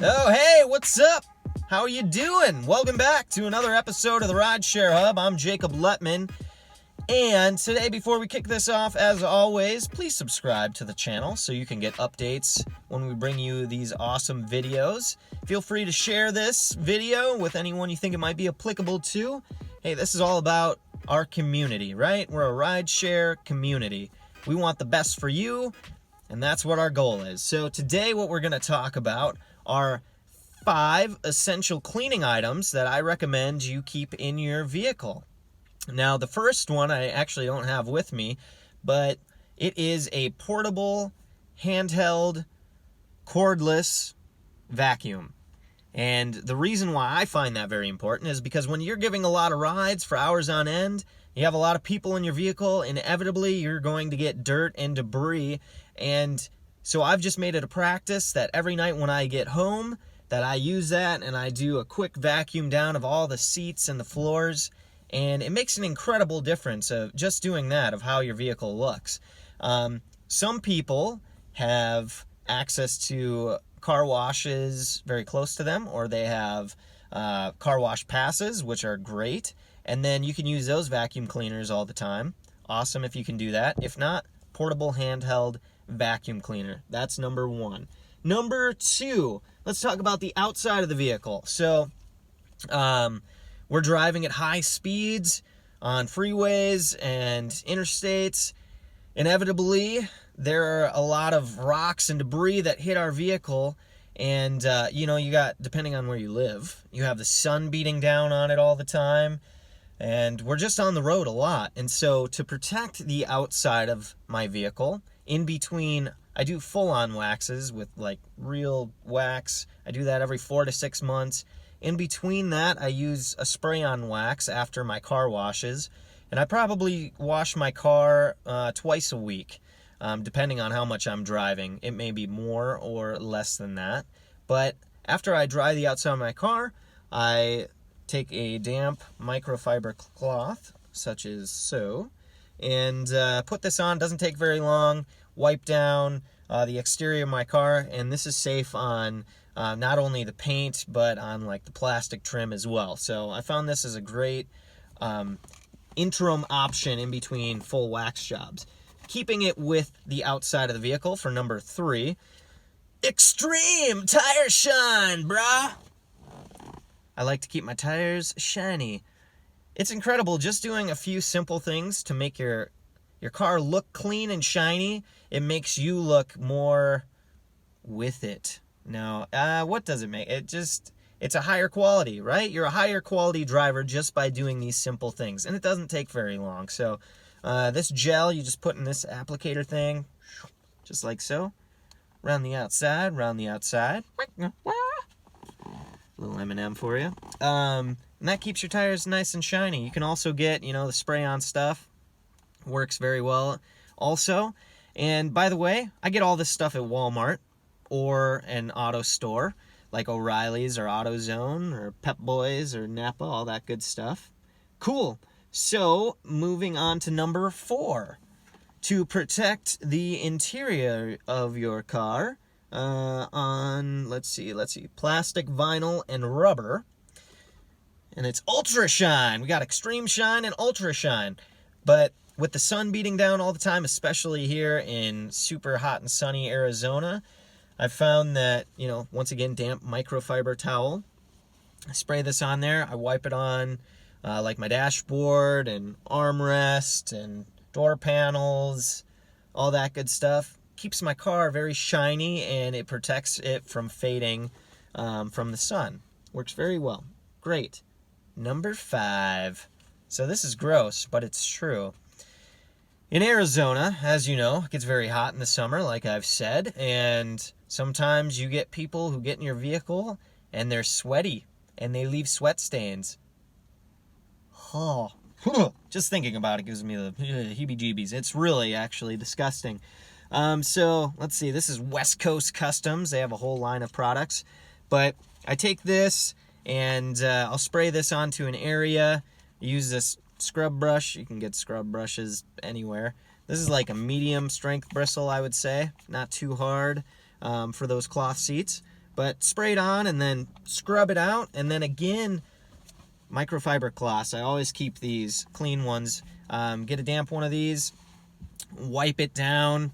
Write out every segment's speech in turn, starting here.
Oh, hey, what's up? How are you doing? Welcome back to another episode of the Rideshare Hub. I'm Jacob Lettman. And today, before we kick this off, as always, please subscribe to the channel so you can get updates when we bring you these awesome videos. Feel free to share this video with anyone you think it might be applicable to. Hey, this is all about our community, right? We're a rideshare community. We want the best for you, and that's what our goal is. So today what we're going to talk about are 5 essential cleaning items that I recommend you keep in your vehicle. Now, the first one I actually don't have with me, but it is a portable, handheld, cordless vacuum. And the reason why I find that very important is because when you're giving a lot of rides for hours on end, you have a lot of people in your vehicle, inevitably you're going to get dirt and debris. And so I've just made it a practice that every night when I get home, that I use that and I do a quick vacuum down of all the seats and the floors. And it makes an incredible difference of just doing that, of how your vehicle looks. Some people have access to car washes very close to them, or they have car wash passes, which are great. And then you can use those vacuum cleaners all the time. Awesome if you can do that. If not, portable handheld vacuum cleaner. That's number 1. Number 2, let's talk about the outside of the vehicle. So, we're driving at high speeds on freeways and interstates. Inevitably, there are a lot of rocks and debris that hit our vehicle. And, you got, depending on where you live, you have the sun beating down on it all the time. And we're just on the road a lot. And so to protect the outside of my vehicle, in between, I do full-on waxes with like real wax. I do that every 4 to 6 months. In between that, I use a spray-on wax after my car washes, and I probably wash my car twice a week, depending on how much I'm driving. It may be more or less than that, but after I dry the outside of my car, I take a damp microfiber cloth, such as so, and put this on. Doesn't take very long. Wipe down the exterior of my car, and this is safe on not only the paint, but on like the plastic trim as well. So I found this as a great interim option in between full wax jobs. Keeping it with the outside of the vehicle for number 3, extreme tire shine, brah. I like to keep my tires shiny. It's incredible just doing a few simple things to make your car look clean and shiny. It makes you look more with it. Now, what does it make? It's a higher quality, right? You're a higher quality driver just by doing these simple things, and it doesn't take very long. So, this gel, you just put in this applicator thing, just like so. Around the outside, Little M&M for you. And that keeps your tires nice and shiny. You can also get, the spray-on stuff. Works very well also. And by the way, I get all this stuff at Walmart or an auto store like O'Reilly's or AutoZone or Pep Boys or Napa, all that good stuff. Cool. So, moving on to number 4. To protect the interior of your car on, let's see, plastic, vinyl, and rubber. And it's Ultra Shine. We got Extreme Shine and Ultra Shine. But with the sun beating down all the time, especially here in super hot and sunny Arizona, I've found that, once again, damp microfiber towel. I spray this on there. I wipe it on like my dashboard and armrest and door panels, all that good stuff. Keeps my car very shiny, and it protects it from fading from the sun. Works very well. Great. Number 5. So this is gross, but it's true. In Arizona, as you know, it gets very hot in the summer, like I've said, and sometimes you get people who get in your vehicle and they're sweaty and they leave sweat stains. Oh, just thinking about it gives me the heebie-jeebies. It's really actually disgusting. So let's see, this is West Coast Customs. They have a whole line of products, but I take this and I'll spray this onto an area. Use this scrub brush. You can get scrub brushes anywhere. This is like a medium strength bristle, I would say. Not too hard for those cloth seats. But spray it on and then scrub it out. And then again, microfiber cloths. I always keep these clean ones. Get a damp one of these, wipe it down,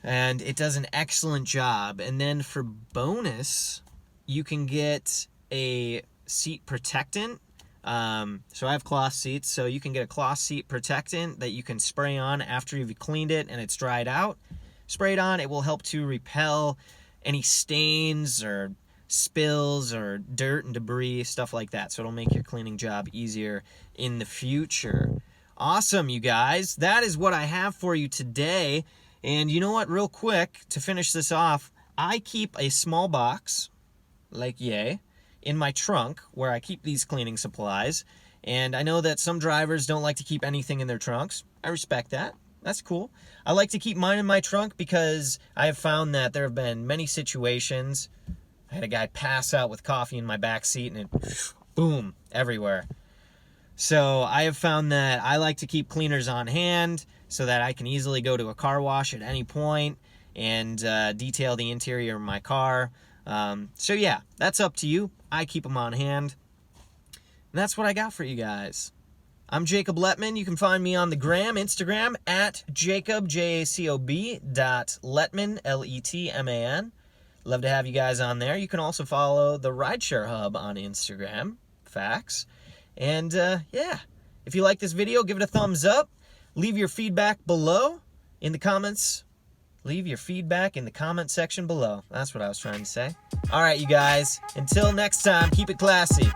and it does an excellent job. And then for bonus, you can get a seat protectant. So I have cloth seats, so you can get a cloth seat protectant that you can spray on after you've cleaned it and it's dried out. Spray it on, it will help to repel any stains or spills or dirt and debris, stuff like that. So it'll make your cleaning job easier in the future. Awesome, you guys. That is what I have for you today. And you know what, real quick, to finish this off, I keep a small box, like yay, in my trunk where I keep these cleaning supplies. And I know that some drivers don't like to keep anything in their trunks. I respect that. That's cool. I like to keep mine in my trunk because I have found that there have been many situations. I had a guy pass out with coffee in my back seat and it, boom, everywhere. So I have found that I like to keep cleaners on hand so that I can easily go to a car wash at any point and detail the interior of my car. So yeah, that's up to you. I keep them on hand. And that's what I got for you guys. I'm Jacob Lettman. You can find me on the Instagram at Jacob, Jacob.Lettman, Lettman. Love to have you guys on there. You can also follow the Rideshare Hub on Instagram. Facts. And yeah, if you like this video, give it a thumbs up. Leave your feedback below in the comments. Leave your feedback in the comment section below. That's what I was trying to say. All right, you guys. Until next time, keep it classy.